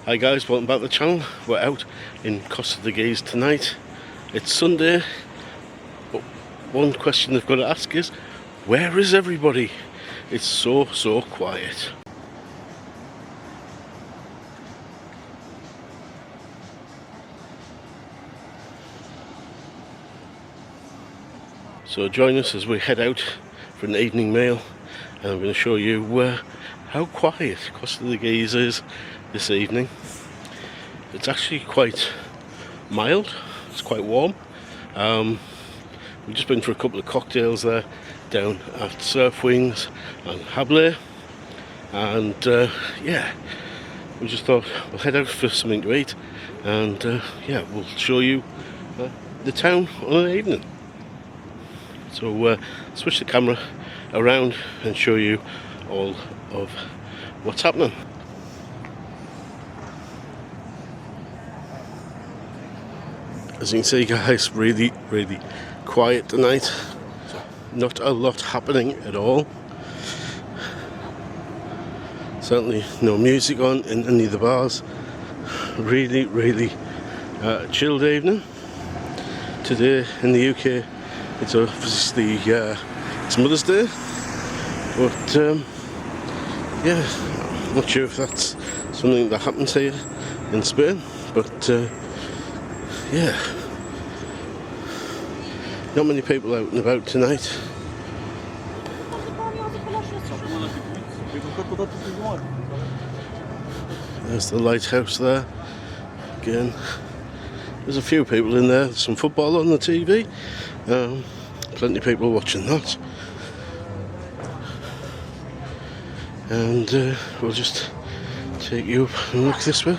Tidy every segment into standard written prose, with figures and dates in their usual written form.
Hi guys, welcome back to the channel. We're out in Costa Teguise tonight. It's Sunday, but one question they've got to ask is, where is everybody? It's so quiet. So join us as we head out for an evening meal, and I'm going to show you how quiet Costa Teguise is this evening. It's actually quite mild, it's quite warm. We've just been for a couple of cocktails there down at Surf Wings and Jabillo, and yeah, we just thought we'll head out for something to eat, and yeah, we'll show you the town on an evening. So switch the camera around and show you all of what's happening. As you can see guys, really quiet tonight. Not a lot happening at all. Certainly no music on in any of the bars. Really chilled evening. Today in the UK it's obviously it's Mother's Day, but yeah, I'm not sure if that's something that happens here in Spain, but yeah, not many people out and about tonight. There's the lighthouse there. Again, there's a few people in there. There's some football on the TV. Plenty of people watching that. And we'll just take you up and look this way.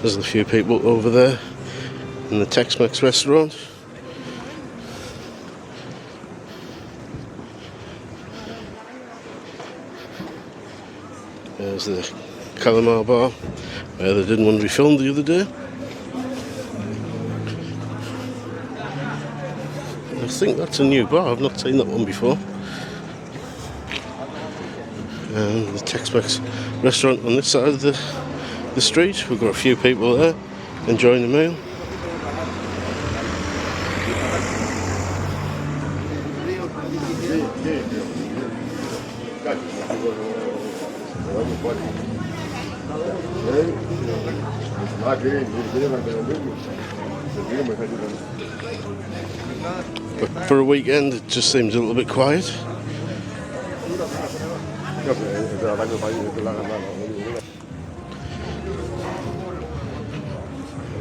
There's a few people over there in the Tex-Mex restaurant. There's the Calamar bar where they didn't want to be filmed the other day. I think that's a new bar, I've not seen that one before. And the Tex-Mex restaurant on this side of the street. We've got a few people there enjoying the meal. But for a weekend it just seems a little bit quiet.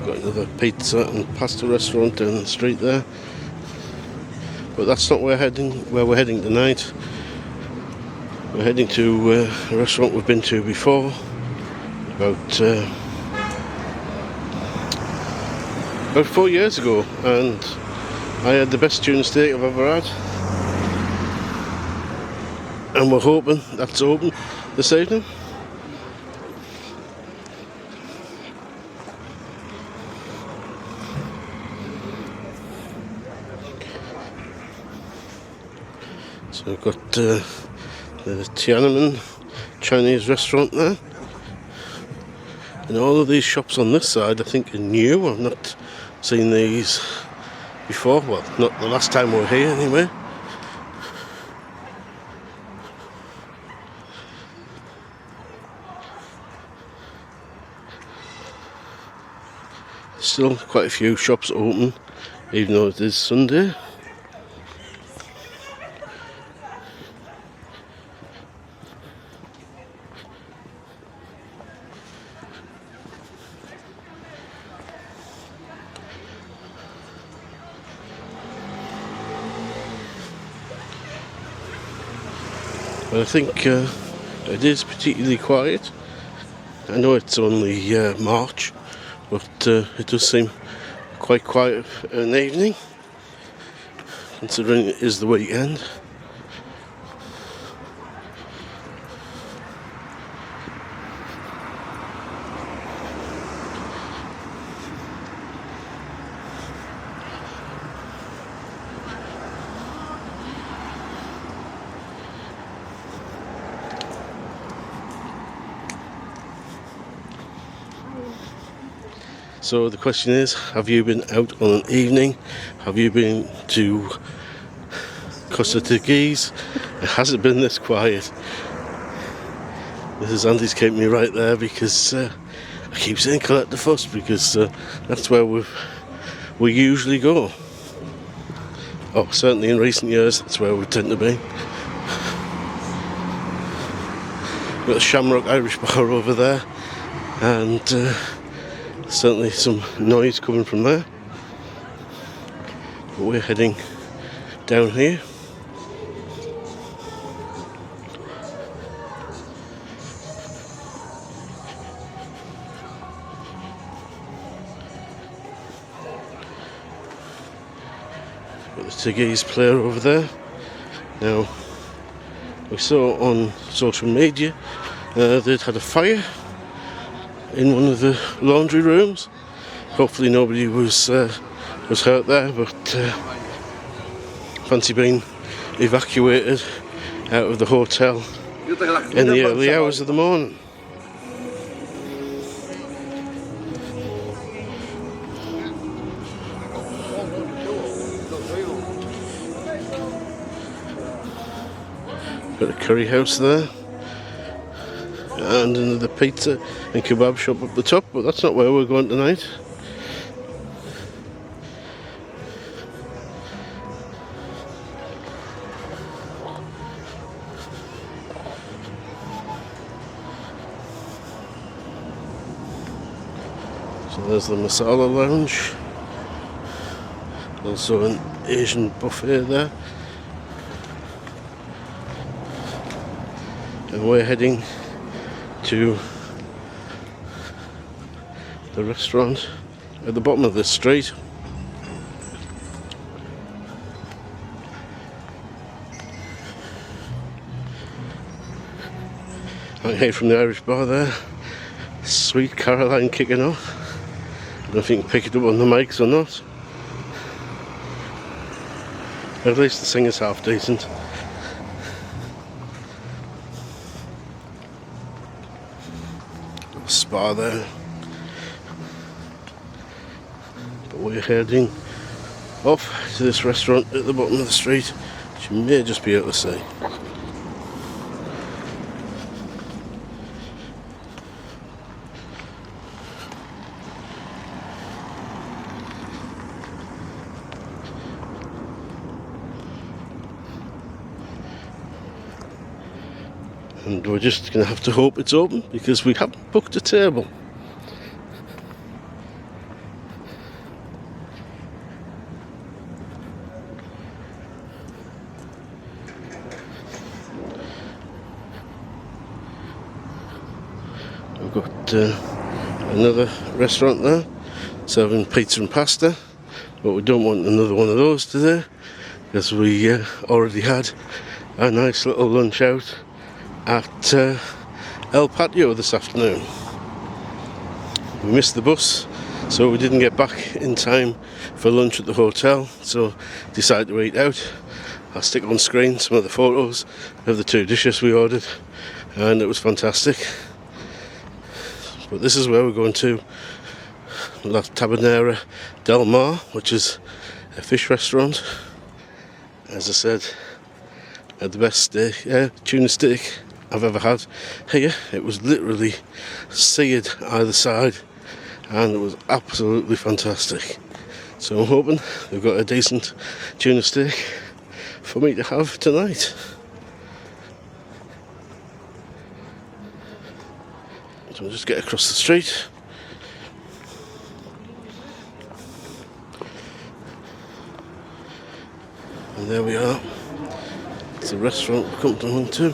Got another pizza and pasta restaurant down the street there, but that's not where we're heading tonight. We're heading to a restaurant we've been to before about 4 years ago, and I had the best tuna steak I've ever had, and we're hoping that's open this evening. So we've got the Tiananmen Chinese restaurant there, and all of these shops on this side I think are new. I've not seen these before, well, not the last time we were here anyway. Still quite a few shops open, even though it is Sunday. But I think it is particularly quiet. I know it's only March, but it does seem quite quiet in the evening, considering it is the weekend. So the question is, have you been out on an evening? Have you been to Costa Teguise? Has it been this quiet? Mrs. Andy's keeping me right there because I keep saying collect the fuss, because that's where we usually go. Oh, certainly in recent years, that's where we tend to be. Got a Shamrock Irish bar over there, and certainly some noise coming from there. But we're heading down here. Got the Teguise player over there. Now, we saw on social media they'd had a fire in one of the laundry rooms. Hopefully nobody was hurt there, but fancy being evacuated out of the hotel in the early hours of the morning. Got a curry house there, and another pizza and kebab shop up the top, but that's not where we're going tonight. So there's the masala lounge, also an Asian buffet there. And we're heading to the restaurant at the bottom of this street. I can hear from the Irish bar there, Sweet Caroline kicking off. I don't know if you can pick it up on the mics or not. At least the singer's half decent. Spa there, but we're heading off to this restaurant at the bottom of the street, which you may just be able to see. And we're just going to have to hope it's open, because we haven't booked a table. We've got another restaurant there serving pizza and pasta, but we don't want another one of those today, because we already had a nice little lunch out at El Patio this afternoon. We missed the bus, so we didn't get back in time for lunch at the hotel, so decided to eat out. I'll stick on screen some of the photos of the two dishes we ordered, and it was fantastic. But this is where we're going to, La Taberna Del Mar, which is a fish restaurant. As I said, had the best steak, tuna steak I've ever had here. It was literally seared either side, and it was absolutely fantastic. So I'm hoping they've got a decent tuna steak for me to have tonight. So I'll just get across the street. And there we are. It's a restaurant we've come along to.